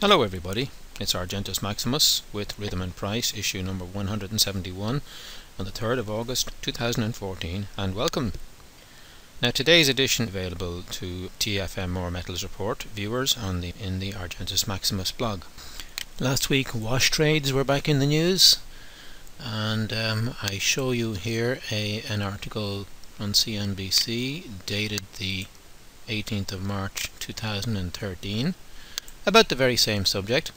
Hello everybody, it's Argentus Maximus with Rhythm and Price, issue number 171 on the 3rd of August 2014, and welcome. Now today's edition available to TFM More Metals Report viewers in the Argentus Maximus blog. Last week wash trades were back in the news, and I show you here an article on CNBC dated the 18th of March 2013 about the very same subject.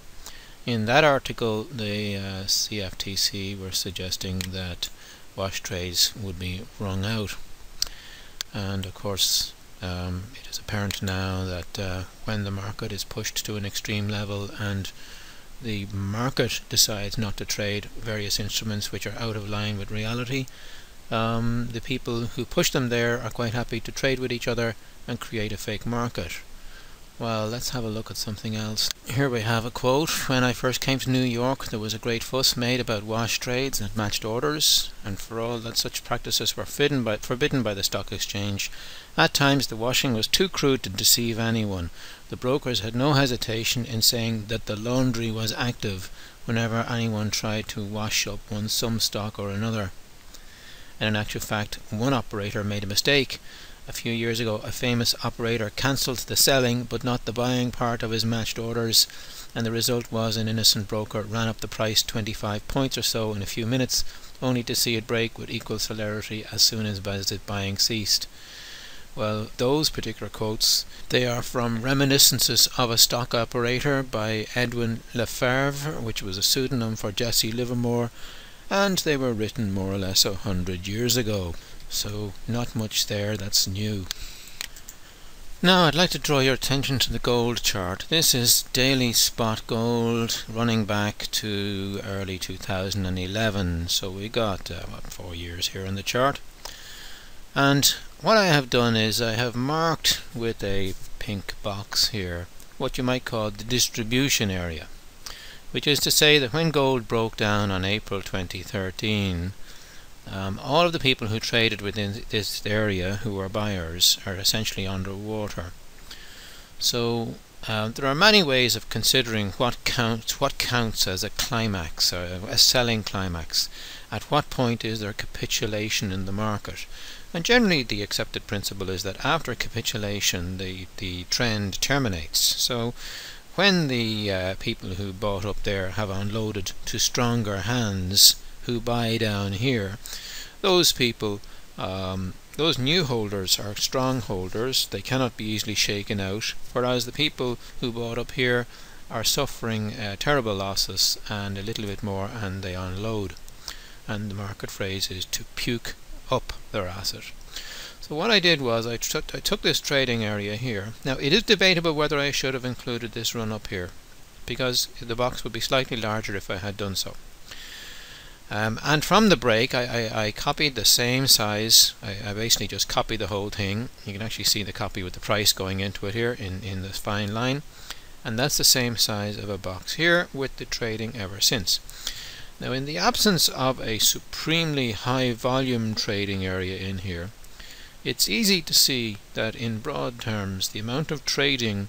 In that article, the CFTC were suggesting that wash trades would be wrung out, and of course it is apparent now that when the market is pushed to an extreme level and the market decides not to trade various instruments which are out of line with reality, the people who push them there are quite happy to trade with each other and create a fake market. Well, let's have a look at something else. Here we have a quote. "When I first came to New York, there was a great fuss made about wash trades and matched orders, and for all that such practices were forbidden by the stock exchange, at times the washing was too crude to deceive anyone. The brokers had no hesitation in saying that the laundry was active whenever anyone tried to wash up some stock or another. And in actual fact, one operator made a mistake. A few years ago, a famous operator cancelled the selling but not the buying part of his matched orders, and the result was an innocent broker ran up the price 25 points or so in a few minutes, only to see it break with equal celerity as soon as the buying ceased." Well, those particular quotes, they are from Reminiscences of a Stock Operator by Edwin Lefebvre, which was a pseudonym for Jesse Livermore, and they were written more or less 100 years ago. So not much there that's new. Now I'd like to draw your attention to the gold chart. This is daily spot gold running back to early 2011, so we got 4 years here on the chart. And what I have done is I have marked with a pink box here what you might call the distribution area, which is to say that when gold broke down on April 2013, all of the people who traded within this area who were buyers are essentially underwater. So there are many ways of considering what counts as a climax, or a selling climax. At what point is there capitulation in the market? And generally the accepted principle is that after capitulation the trend terminates. So when the people who bought up there have unloaded to stronger hands who buy down here, those people, those new holders are strong holders, they cannot be easily shaken out, whereas the people who bought up here are suffering terrible losses and a little bit more, and they unload, and the market phrase is to puke up their asset. So what I did was I took this trading area here. Now it is debatable whether I should have included this run up here, because the box would be slightly larger if I had done so. And from the break I copied the same size. I basically just copied the whole thing. You can actually see the copy with the price going into it here in this fine line, and that's the same size of a box here with the trading ever since. Now in the absence of a supremely high volume trading area in here, it's easy to see that in broad terms the amount of trading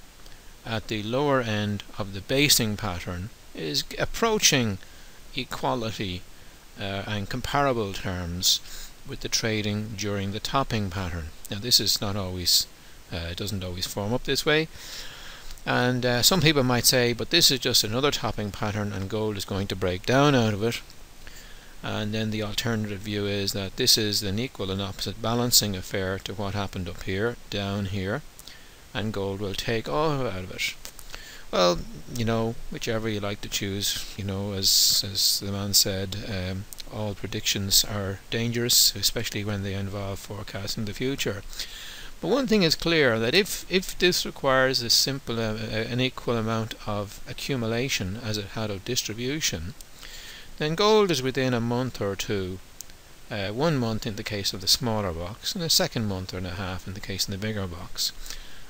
at the lower end of the basing pattern is approaching equality and comparable terms with the trading during the topping pattern. Now this is not always, it doesn't always form up this way, and some people might say, but this is just another topping pattern and gold is going to break down out of it. And then the alternative view is that this is an equal and opposite balancing affair to what happened up here, down here, and gold will take all out of it. Well, you know, whichever you like to choose, you know, as the man said, all predictions are dangerous, especially when they involve forecasting the future. But one thing is clear, that if this requires a simple, an equal amount of accumulation as it had of distribution, then gold is within a month or two, 1 month in the case of the smaller box, and a second month and a half in the case of the bigger box,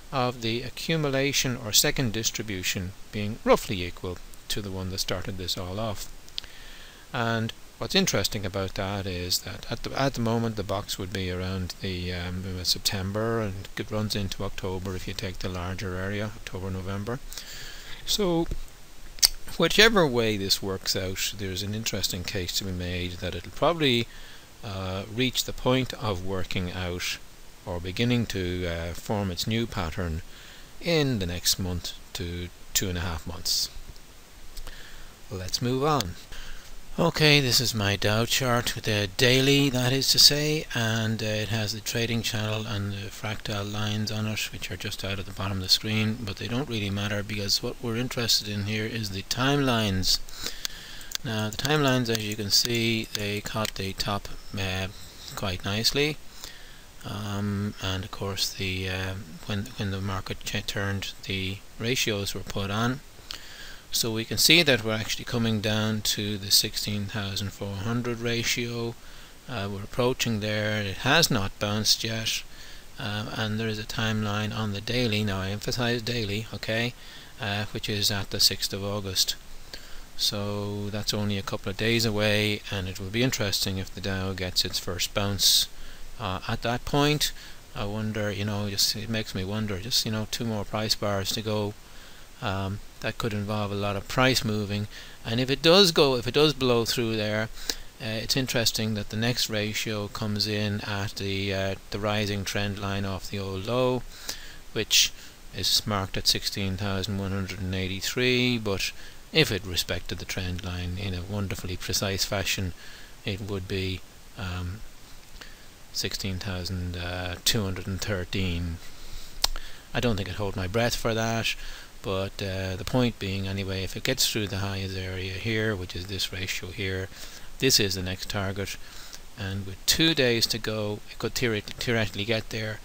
of the accumulation or second distribution being roughly equal to the one that started this all off. And what's interesting about that is that at the moment the box would be around the September, and it runs into October if you take the larger area, October, November. So whichever way this works out, there's an interesting case to be made that it'll probably reach the point of working out or beginning to form its new pattern in the next month to 2.5 months. Let's move on. Okay, this is my Dow chart with the daily, that is to say, and it has the trading channel and the fractal lines on it, which are just out at the bottom of the screen, but they don't really matter because what we're interested in here is the timelines. Now the timelines, as you can see, they caught the top quite nicely, and of course the when the market turned, the ratios were put on. So we can see that we're actually coming down to the 16,400 ratio. We're approaching there. It has not bounced yet, and there is a timeline on the daily. Now I emphasize daily, okay, which is at the 6th of August. So that's only a couple of days away, and it will be interesting if the Dow gets its first bounce at that point. I wonder, it makes me wonder, 2 more price bars to go. That could involve a lot of price moving, and if it does blow through there, it's interesting that the next ratio comes in at the rising trend line off the old low, which is marked at 16,183, but if it respected the trend line in a wonderfully precise fashion, it would be 16,213. I don't think I'd hold my breath for that. But the point being, anyway, if it gets through the highest area here, which is this ratio here, this is the next target, and with 2 days to go, it could theoretically get there,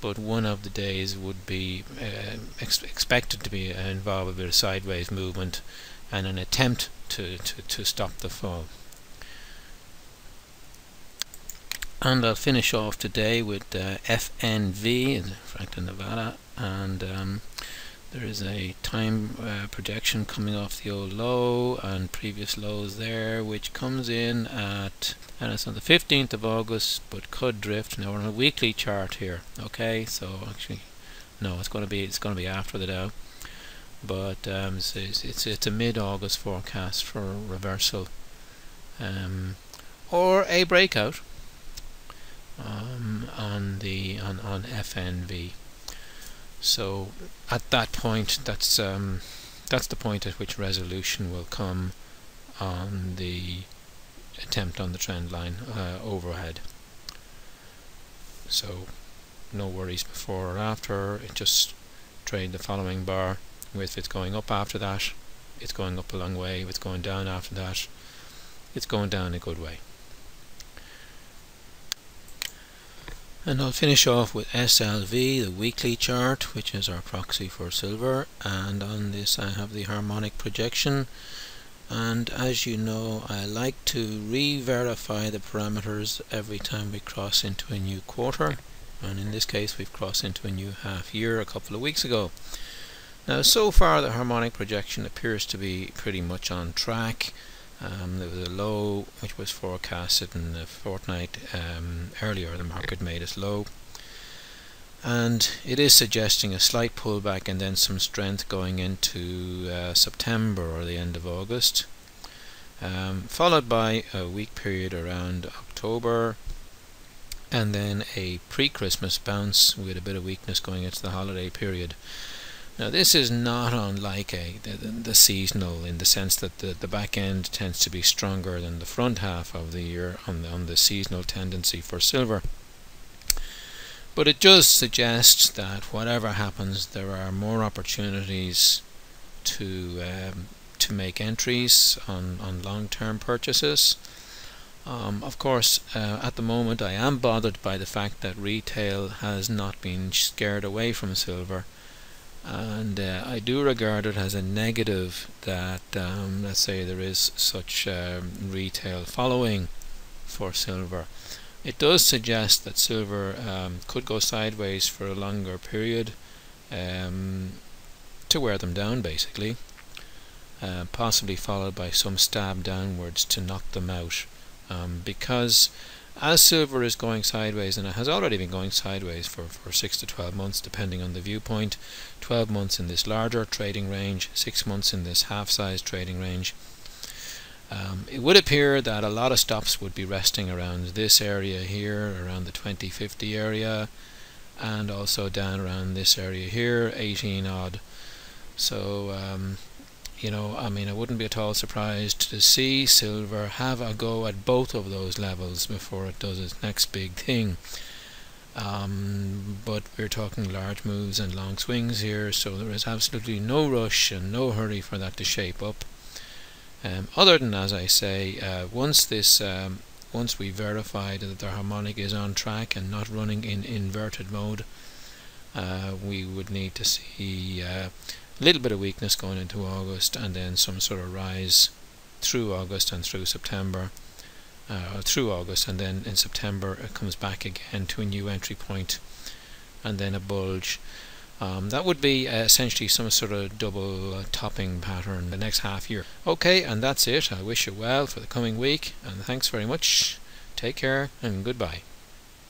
but one of the days would be expected to be involve a bit of sideways movement and an attempt to stop the fall. And I'll finish off today with FNV, Franklin Nevada, and there is a time projection coming off the old low and previous lows there, which comes in at, and it's on the 15th of August, but could drift. Now we're on a weekly chart here, okay, so actually no, it's going to be after the Dow, but it's a mid-August forecast for reversal or a breakout on FNV. So at that point, that's the point at which resolution will come on the attempt on the trend line overhead. So no worries before or after. It just trade the following bar. If it's going up after that, it's going up a long way. If it's going down after that, it's going down a good way. And I'll finish off with SLV, the weekly chart, which is our proxy for silver, and on this I have the harmonic projection, and as you know, I like to re-verify the parameters every time we cross into a new quarter, and in this case we've crossed into a new half year a couple of weeks ago. Now so far the harmonic projection appears to be pretty much on track. There was a low which was forecasted in the fortnight earlier. The market made its low, and it is suggesting a slight pullback and then some strength going into September or the end of August, followed by a weak period around October, and then a pre-Christmas bounce with a bit of weakness going into the holiday period. Now this is not unlike the seasonal, in the sense that the back end tends to be stronger than the front half of the year on the seasonal tendency for silver. But it does suggest that whatever happens, there are more opportunities to make entries on long-term purchases. Of course, at the moment I am bothered by the fact that retail has not been scared away from silver. And I do regard it as a negative that, let's say, there is such retail following for silver. It does suggest that silver could go sideways for a longer period to wear them down, basically, possibly followed by some stab downwards to knock them out, because As silver is going sideways, and it has already been going sideways for 6 to 12 months depending on the viewpoint, 12 months in this larger trading range, 6 months in this half-size trading range, it would appear that a lot of stops would be resting around this area here, around the 2050 area, and also down around this area here, 18 odd. So you know, I mean, I wouldn't be at all surprised to see silver have a go at both of those levels before it does its next big thing. But we're talking large moves and long swings here, so there is absolutely no rush and no hurry for that to shape up. Other than, as I say, once we verified that the harmonic is on track and not running in inverted mode, we would need to see a little bit of weakness going into August, and then some sort of rise through August and through September, through August, and then in September it comes back again to a new entry point, and then a bulge. That would be essentially some sort of double topping pattern the next half year. Okay, and that's it. I wish you well for the coming week, and thanks very much. Take care and goodbye.